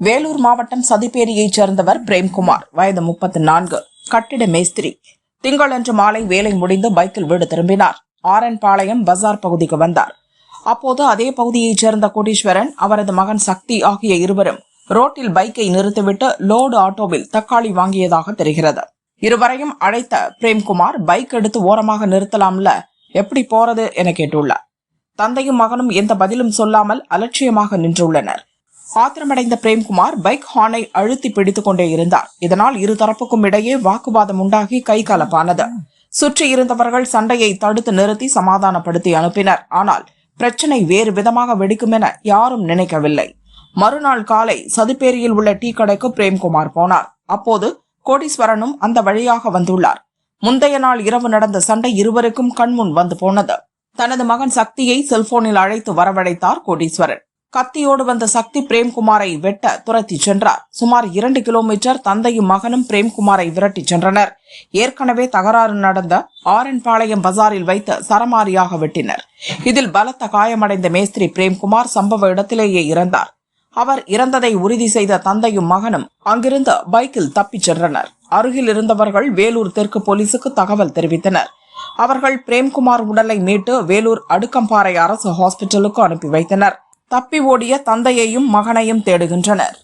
வேலூர் மாவட்டம் சதிப்பேரியைச் சேர்ந்தவர் பிரேம்குமார், வயது 34, கட்டிட மேஸ்திரி. திங்களன்று மாலை வேலை முடிந்து பைக்கில் வீடு திரும்பினார். ஆரன்பாளையம் பஜார் பகுதிக்கு வந்தார். அப்போது அதே பகுதியைச் சேர்ந்த கோடீஸ்வரன், அவரது மகன் சக்தி ஆகிய இருவரும் ரோட்டில் பைக்கை நிறுத்திவிட்டு லோடு ஆட்டோவில் தக்காளி வாங்கியதாக தெரிகிறது. இருவரையும் அழைத்த பிரேம்குமார், பைக் எடுத்து ஓரமாக நிறுத்தலாம்ல, எப்படி போறது என கேட்டுள்ளார். தந்தையும் மகனும் எந்த பதிலும் சொல்லாமல் அலட்சியமாக நின்றுள்ளனர். ஆத்திரமடைந்த பிரேம்குமார் பைக் ஹார்னை அழுத்தி பிடித்துக் கொண்டே இருந்தார். இதனால் இருதரப்புக்கும் இடையே வாக்குவாதம் உண்டாகி கைகலப்பானது. சுற்றி இருந்தவர்கள் சண்டையை தடுத்து நிறுத்தி சமாதானப்படுத்தி அனுப்பினர். ஆனால் பிரச்சனை வேறு விதமாக வெடிக்கும் என யாரும் நினைக்கவில்லை. மறுநாள் காலை சதுப்பேரியில் உள்ள டீ கடைக்கு பிரேம்குமார் போனார். அப்போது கோடீஸ்வரனும் அந்த வழியாக வந்துள்ளார். முந்தைய நாள் இரவு நடந்த சண்டை இருவருக்கும் கண்முன் வந்து போனது. தனது மகன் சக்தியை செல்போனில் அழைத்து வரவழைத்தார் கோடீஸ்வரன். கத்தியோடு வந்த சக்தி பிரேம்குமாரை வெட்ட துரத்தி சென்றார். சுமார் 2 கிலோமீட்டர் தந்தையும் மகனும் பிரேம்குமாரை விரட்டி சென்றனர். ஏற்கனவே தகராறு நடந்த ஆரன்பாளையம் பஜாரில் வைத்து சரமாரியாக வெட்டினர். இதில் பலத்த காயமடைந்த மேஸ்திரி பிரேம்குமார் சம்பவ இடத்திலேயே இறந்தார். அவர் இறந்ததை உறுதி செய்த தந்தையும் மகனும் அங்கிருந்து பைக்கில் தப்பிச் சென்றனர். அருகில் இருந்தவர்கள் வேலூர் தெற்கு போலீசுக்கு தகவல் தெரிவித்தனர். அவர்கள் பிரேம்குமார் உடலை மீட்டு வேலூர் அடுக்கம்பாறை அரசு ஹாஸ்பிட்டலுக்கு அனுப்பி வைத்தனர். தப்பி ஓடிய தந்தையையும் மகனையும் தேடுகின்றனர்.